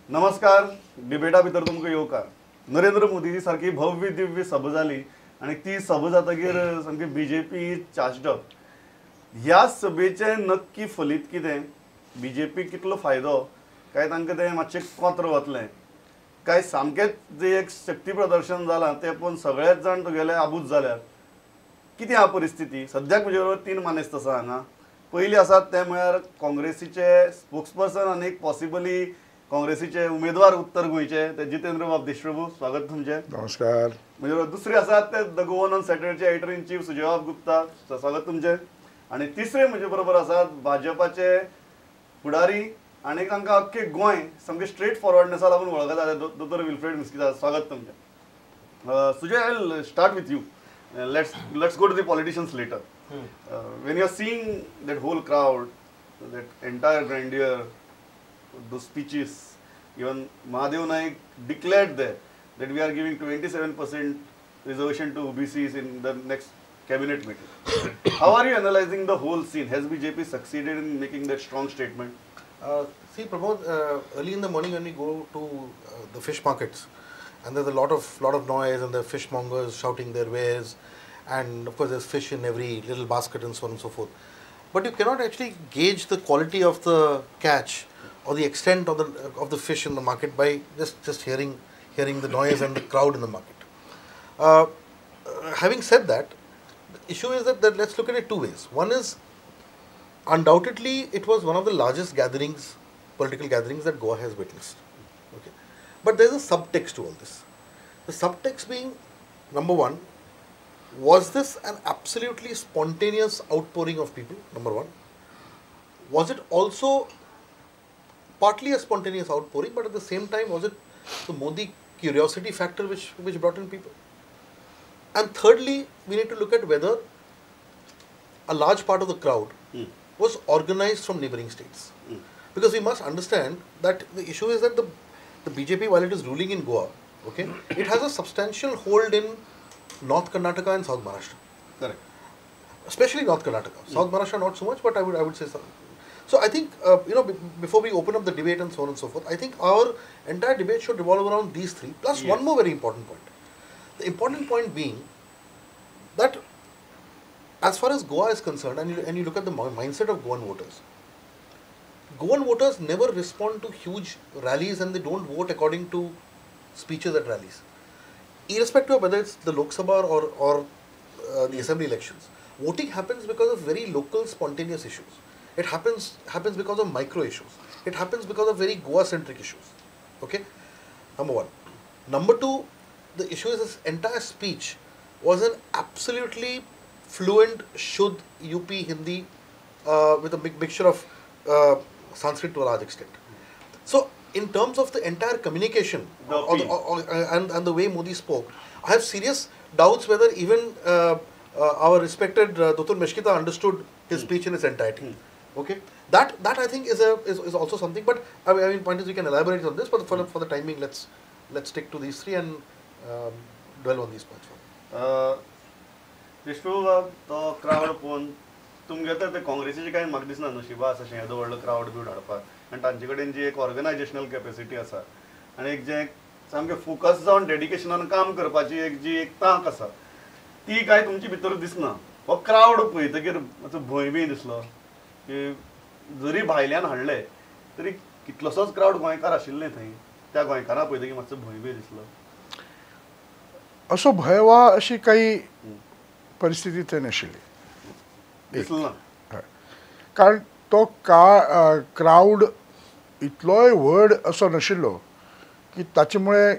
नमस्कार. डिबेटा भितर तुमकां येवकार. नरेंद्र मोदीजी सारकी भव्य दिव्य सभा जाली आणि ती सभा जातकीर सामकी बीजेपी चार्जड अप. ह्या सभेचे नक्की फलीत कितें, बीजेपी कितलो फायदो, काय तांकां तें मातशें कोत्र वतलें, काय सामकेंच जे एक शक्ती प्रदर्शन जालां तें पळोवन सगळेच जाण तुगेले आबूज जाल्यात. कितें हा परिस्थिती सद्याक म्हजे बरोबर 3 मानेस्त आसा हांगा. पयली आसात ते म्हळ्यार काँग्रेसीचे स्पोक्सपर्सन आनी पॉसिबली काँग्रेसीचे उमेदवार उत्तर गोंयचे ते जितेंद्र बाब देशप्रभू. स्वागत तुमचे. नमस्कार. म्हणजे दुसरे आसात ते द गोवन ऑन सॅटरडेचे एडिटर इन चीफ सुजयबाब गुप्ता. स्वागत तुमचे. आणि तिसरे म्हजे बरोबर आसात भाजपाचे फुडारी आणि तांकां अख्खे गोंय सामके स्ट्रेट फॉरवर्डनेसा लागून वळखता दोतोर विल्फ्रेड मिस्किता. स्वागत तुमचे. Sujay, I will start with you. Let's go to the politicians later. When you're seeing that whole crowd, that entire grandeur, those speeches, even Mahadev Naik declared there that we are giving 27% reservation to OBCs in the next cabinet meeting. How are you analyzing the whole scene? Has BJP succeeded in making that strong statement? See, Pramod, early in the morning when we go to the fish markets, and there's a lot of noise, and the fishmongers shouting their wares, and of course there's fish in every little basket and so on and so forth. But you cannot actually gauge the quality of the catch or the extent of the fish in the market by just hearing the noise and the crowd in the market. Having said that, the issue is that let's look at it two ways. One is, undoubtedly it was one of the largest political gatherings that Goa has witnessed. Okay. But there is a subtext to all this. The subtext being, number one, was this an absolutely spontaneous outpouring of people? Number one. Was it also partly a spontaneous outpouring, but at the same time, was it the Modi curiosity factor which brought in people? And thirdly, we need to look at whether a large part of the crowd was organized from neighboring states. Because we must understand that the issue is that the BJP, while it is ruling in Goa, okay, it has a substantial hold in North Karnataka and South Maharashtra. Correct. Especially North Karnataka. South Maharashtra not so much, but I would say so. So I think before we open up the debate and so on and so forth, I think our entire debate should revolve around these three. Plus one more very important point. The important point being that as far as Goa is concerned, and you look at the mindset of Goan voters never respond to huge rallies, and they don't vote according to speeches at rallies. Irrespective of whether it's the Lok Sabha or the assembly elections, voting happens because of very local spontaneous issues. It happens because of micro issues. It happens because of very Goa-centric issues. Okay, number one. Number two, the issue is this entire speech was an absolutely fluent Shuddh UP Hindi with a big mixture of Sanskrit to a large extent. So, in terms of the entire communication and the way Modi spoke, I have serious doubts whether even our respected Dr. Meshkita understood his speech in its entirety. Okay, that I think is also something. But I mean, point is we can elaborate on this. But for the timing, let's stick to these three and dwell on these points. तो crowd पळोवन तुमगे तर ते काँग्रेसीचे कांय म्हाका दिसना नशिबा आसा अशें येदो व्हडलो क्राउड बीड हाडपाक. आनी तांचे कडेन जी एक ऑर्गनायजेशनल कॅपेसिटी आसा आनी एक जे सामकें फोकस जावन डेडिकेशनान काम करपाची एक तांक आसा ती काय तुमचे भितर दिसना. हो क्राउड पळयतकीर मातसो भंय बी दिसलो की जरी भायल्यान हाडले तरी कितलोसोच क्राउड गोंयकार आशिल्ले थंय. त्या गोंयकारां पळयतकीर मातसो भंय बी दिसलो. असो भय वा अशी काही परिस्थिती थंय नाशिल्ली. दिसलो ना. कारण तो क्राउड इतलोय व्हड असो नाशिल्लो की ताच्यामुळे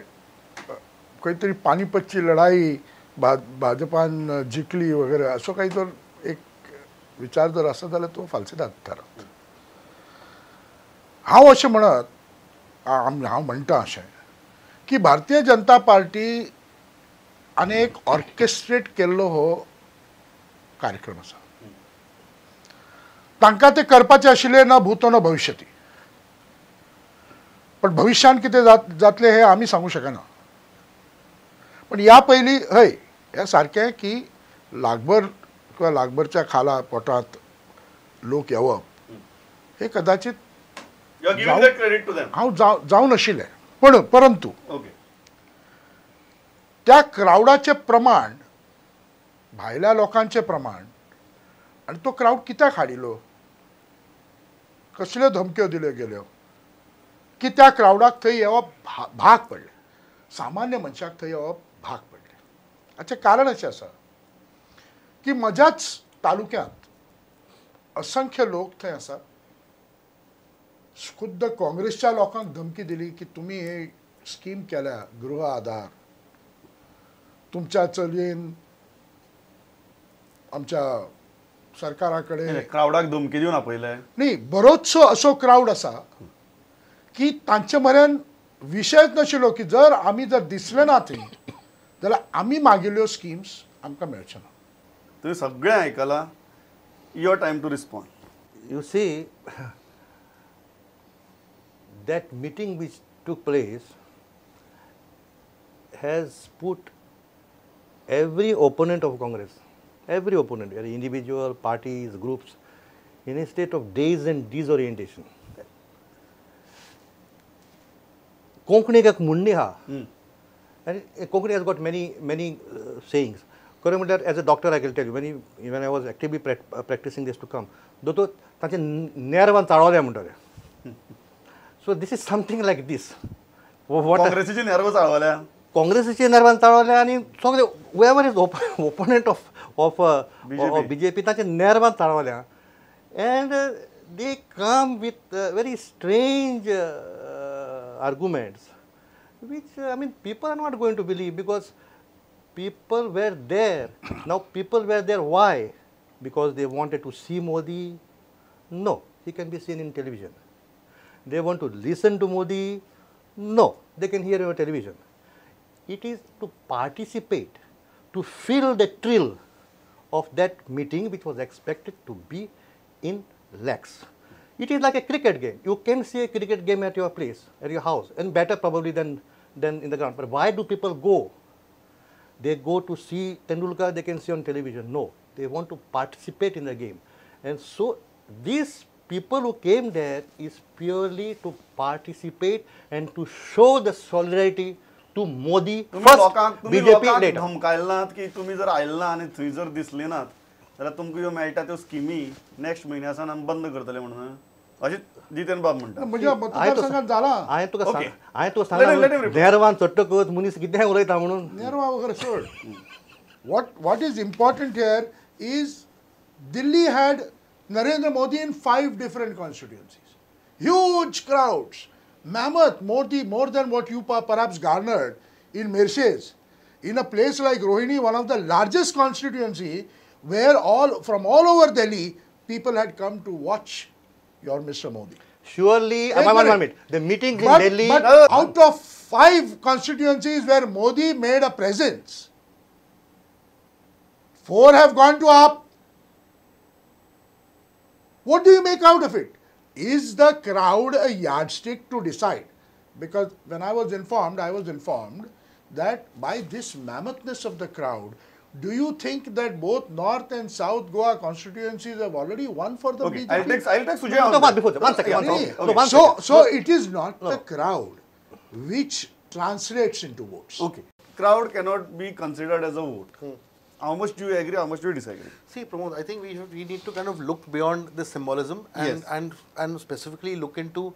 खंय तरी पानिपतची लढाई भाजपान जिखली वगैरे असो काही जर एक विचार जर आसा जाल्यार तो फालसेदार थारता. हांव अशें म्हणत हांव म्हणटा अशें की भारतीय जनता पार्टी आनी एक ऑर्केस्ट्रेट केल्लो हो कार्यक्रम आसा. तांकां ते करपाचें आशिल्लें ना भूतो ना भविष्यती. पण भविष्यान कितें जातलें हें आमी सांगूं शकना. पण ह्या पयलीं हय हें सारकें की लागभर किंवा लागभरच्या खाला पोटांत लोक येवप हे कदाचित You are giving that credit to them. हांव जावं नाशिल्लें परंतु Okay. त्या क्रावडाचें प्रमाण भायल्या लोकांचें प्रमाण आनी तो क्रावड कित्याक हाडिल्लो कसल्यो धमक्यो दिल्यो गेल्यो की त्या क्रावडाक थंय येवप भाग पडलें सामान्य मनशाक थंय येवप भाग पडलें हाचें कारण अशें आसा की म्हज्याच तालुक्यांत असंख्य लोक थंय आसा खुद्द काँग्रेसच्या लोकांक धमकी दिली की तुमी हे स्कीम केल्या गृह आधार तुमच्या चलयेन आमच्या सरकारा कडेन क्रावडाक धमकी दिवन आपयले न्ही बरोचसो असो क्रावड आसा की तांचे म्हऱ्यान विशयच नाशिल्लो की जर आमी जर दिसले ना थंय जाल्यार आमी मागिल्ल्यो स्किम्स आमकां मेळच्यो ना तुम्ही सगळें आयकलां your time to respond You see, that meeting which took place has put every opponent of Congress, every opponent, whether individual, parties, groups, in a state of daze and disorientation. Konkani ka munni ha, and Konkani has got many sayings. As a doctor, I can tell you, when I was actively practicing this to come, doto tache nervan चाळवले म्हणटले. So this is something like this. काँग्रेसीची नेरवो चाळवल्या काँग्रेसीचे निर्माण चालवले आणि सगळे whoever is opponent of BJP ताचे निर्माण चालवल्या and they come with very strange arguments which I mean people are not going to believe because people were there. Now people were there why? Because they wanted to see Modi? No, he can be seen in television. They want to listen to Modi? No, they can hear on television. It is to participate, to feel the thrill of that meeting which was expected to be in lakhs. It is like a cricket game. You can see a cricket game at your place, at your house, and better probably than in the ground. But why do people go? They go to see Tendulkar, they can see on television. No, they want to participate in the game. And so these people who came there is purely to participate and to show the solidarity to Modi first, BJP later. धमकायलात की तुम्ही जर आयला आणि थंय जर दिसले नात जाल्यार तुमकां ह्यो मेळटा त्यो स्किमी नेक्स्ट म्हयन्यासान आमी बंद करतले म्हणून अशें जितेन बाब म्हणटा म्हज्या मतदारसंघात जाला हांवें तुका सांगला नेरवान चट्टकच मनीस कितें उलयता म्हणून नेरवा वगैरे सोड what is important here is Delhi had Narendra Modi in 5 different constituencies. Huge crowds, mammoth, more than what you perhaps garnered in Mershes. In a place like Rohini, one of the largest constituency, where from all over Delhi, people had come to watch your Mr. Modi. Surely, one minute. The meetings in Delhi. But out of 5 constituencies where Modi made a presence, 4 have gone to AAP. What do you make out of it? Is the crowd a yardstick to decide? Because when I was informed that by this mammoothness of the crowd, do you think that both North and South Goa constituencies have already won for the BJP? I'll take Sujay on No, that. one second. So it is not the crowd which translates into votes. Okay. Crowd cannot be considered as a vote. How much do you agree? How much do you disagree? See, Pramod, I think we need to kind of look beyond this symbolism and specifically look into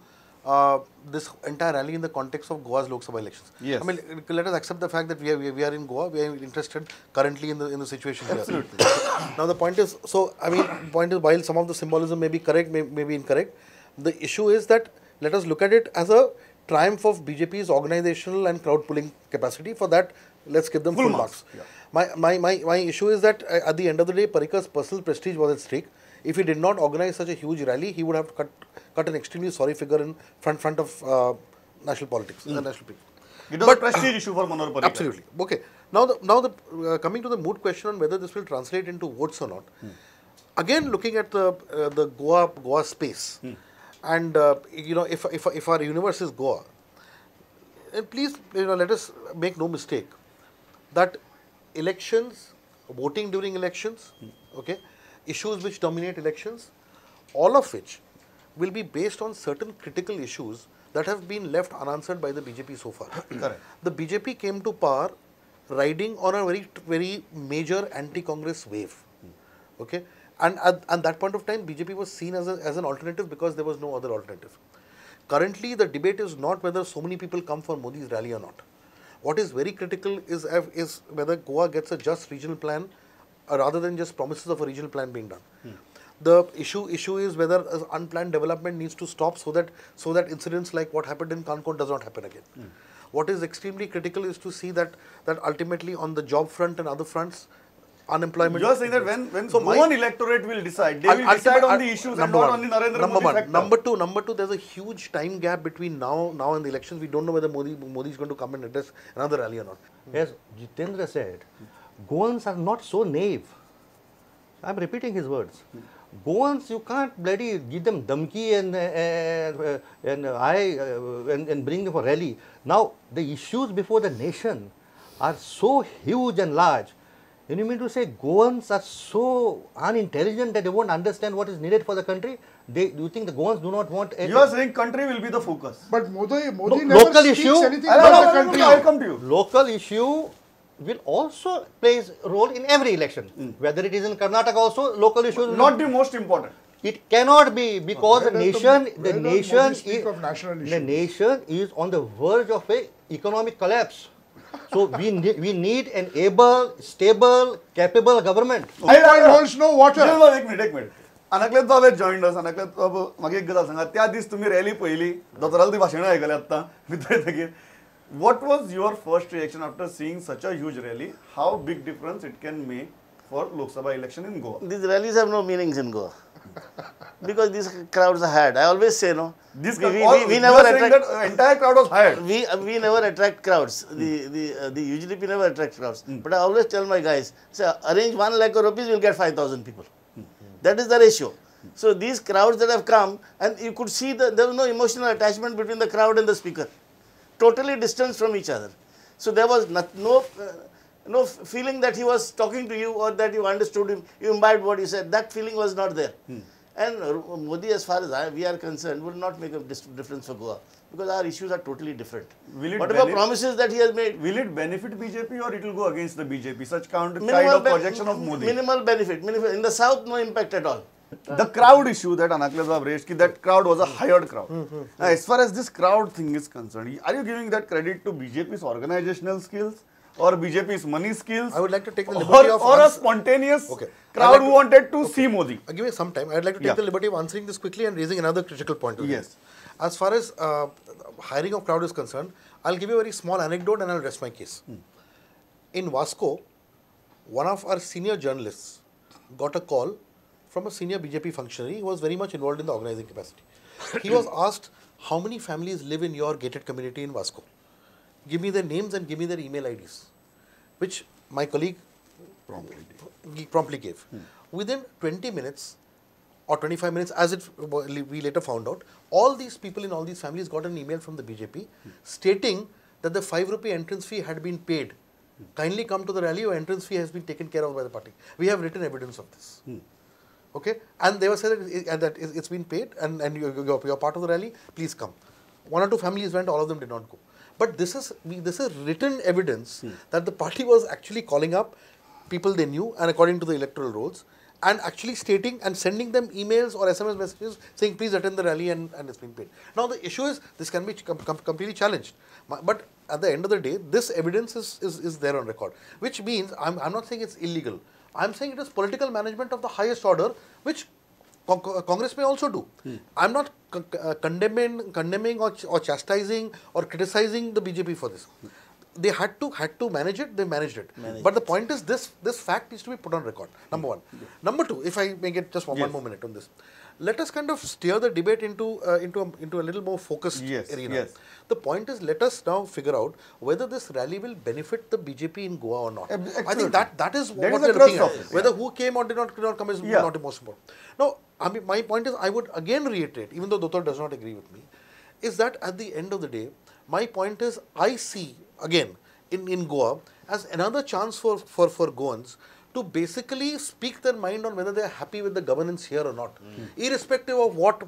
this entire rally in the context of Goa's Lok Sabha elections. Yes. I mean, let us accept the fact that we are in Goa. We are interested currently in the situation here. Absolutely. Now the point is, while some of the symbolism may be correct, may be incorrect, the issue is that let us look at it as a triumph of BJP's organizational and crowd pulling capacity. For that, let's give them full marks. Yeah. My issue is that at the end of the day, Parikar's personal prestige was at stake. If he did not organize such a huge rally, he would have cut an extremely sorry figure in front of national politics. National people. It was a prestige issue for Manohar Parrikar. Absolutely. Okay. Now coming to the moot question on whether this will translate into votes or not. Again, looking at the Goa space, and if our universe is Goa, and please let us make no mistake that elections, voting during elections, okay, issues which dominate elections, all of which will be based on certain critical issues that have been left unanswered by the BJP so far. Correct. The BJP came to power riding on a very major anti-Congress wave. Okay, and at that point of time, BJP was seen as an alternative because there was no other alternative. Currently, the debate is not whether so many people come for Modi's rally or not. What is very critical is whether Goa gets a just regional plan rather than just promises of a regional plan being done. The issue is whether unplanned development needs to stop so that incidents like what happened in Kanpur does not happen again. What is extremely critical is to see that ultimately on the job front and other fronts, unemployment. You are saying that when So one electorate will decide, they will decide on the issues and not on the Narendra Modi factor. Number two, there's a huge time gap between now and the elections. We don't know whether Modi is going to come and address another rally or not. As Jitendra said, Goans are not so naive. I'm repeating his words. Goans, you can't bloody give them damki and bring them for rally. Now, the issues before the nation are so huge and large. And you mean to say Goans are so unintelligent that they won't understand what is needed for the country? Do you think the Goans do not want... You are saying country will be the focus. But Modi local never speaks issue- anything I about the country. will come to you. Local issue will also play a role in every election. Whether it is in Karnataka also, local issues will Not the most important. It cannot be because Where the does nation Modi speak of national the issues? nation is on the verge of a economic collapse. So we need an able, stable, capable government. My point holds no water. एक minute अनाकलेत बाब joined अस अनाकलेत बाब मागे एक गजाल सांगा त्या दीस तुम्ही rally पळयली दोतोराल ती भाशणां आयकली आत्तां भितर what was your first reaction after seeing such a huge rally? How big difference it can make for Lok Sabha election in Goa? These rallies have no meanings in Goa. Because these crowds are hired. I always say, no. This we you never are saying attract. that entire crowd was hired. We never attract crowds. The UGDP never attracts crowds. But I always tell my guys, say, arrange 1 lakh rupees, we'll get 5,000 people. That is the ratio. So these crowds that have come, and you could see that there was no emotional attachment between the crowd and the speaker. Totally distanced from each other. So there was no feeling that he was talking to you or that you understood him, you imbibed what he said. That feeling was not there. And Modi, as far as we are concerned, will not make a difference for Goa because our issues are totally different. Whatever promises that he has made. Will it benefit BJP or it will go against the BJP? Such kind of projection of Modi. Minimal benefit. In the south, no impact at all. The crowd issue that Anaklev have raised, that crowd was a hired crowd. As far as this crowd thing is concerned, are you giving that credit to BJP's organizational skills or BJP's money skills? I would like to take the liberty or a spontaneous crowd who wanted to see Modi. Give me some time. I'd like to take the liberty of answering this quickly and raising another critical point. Yes. As far as hiring of crowd is concerned, I'll give you a very small anecdote and I'll rest my case. In Vasco, one of our senior journalists got a call from a senior BJP functionary who was very much involved in the organizing capacity. He was asked, how many families live in your gated community in Vasco? Give me their names and give me their email IDs, which my colleague promptly gave. Within 20 minutes or 25 minutes, we later found out, all these people in all these families got an email from the BJP stating that the 5 rupee entrance fee had been paid. Kindly come to the rally, your entrance fee has been taken care of by the party. We have written evidence of this. Okay, and they were said that it's been paid and you're part of the rally, please come. 1 or 2 families went, all of them did not go. But this is written evidence that the party was actually calling up people they knew and according to the electoral rolls and actually stating and sending them emails or SMS messages saying please attend the rally and it's been paid. Now the issue is this can be completely challenged. But at the end of the day, this evidence is there on record, which means I'm not saying it's illegal. I'm saying it is political management of the highest order, which Congress may also do. I'm not condemning or chastising or criticizing the BJP for this. They had to manage it. They managed it. But the point is, this fact needs to be put on record. Number one. Number two, if I may get just one more minute on this, let us kind of steer the debate into a little more focused arena. The point is, let us now figure out whether this rally will benefit the BJP in Goa or not. I think that is what we are looking at. Whether who came or did not come is not the most important. Now, I mean, my point is, I would again reiterate, even though Dottor does not agree with me, is that at the end of the day, my point is, I see again in Goa as another chance for Goans to basically speak their mind on whether they are happy with the governance here or not, irrespective of what is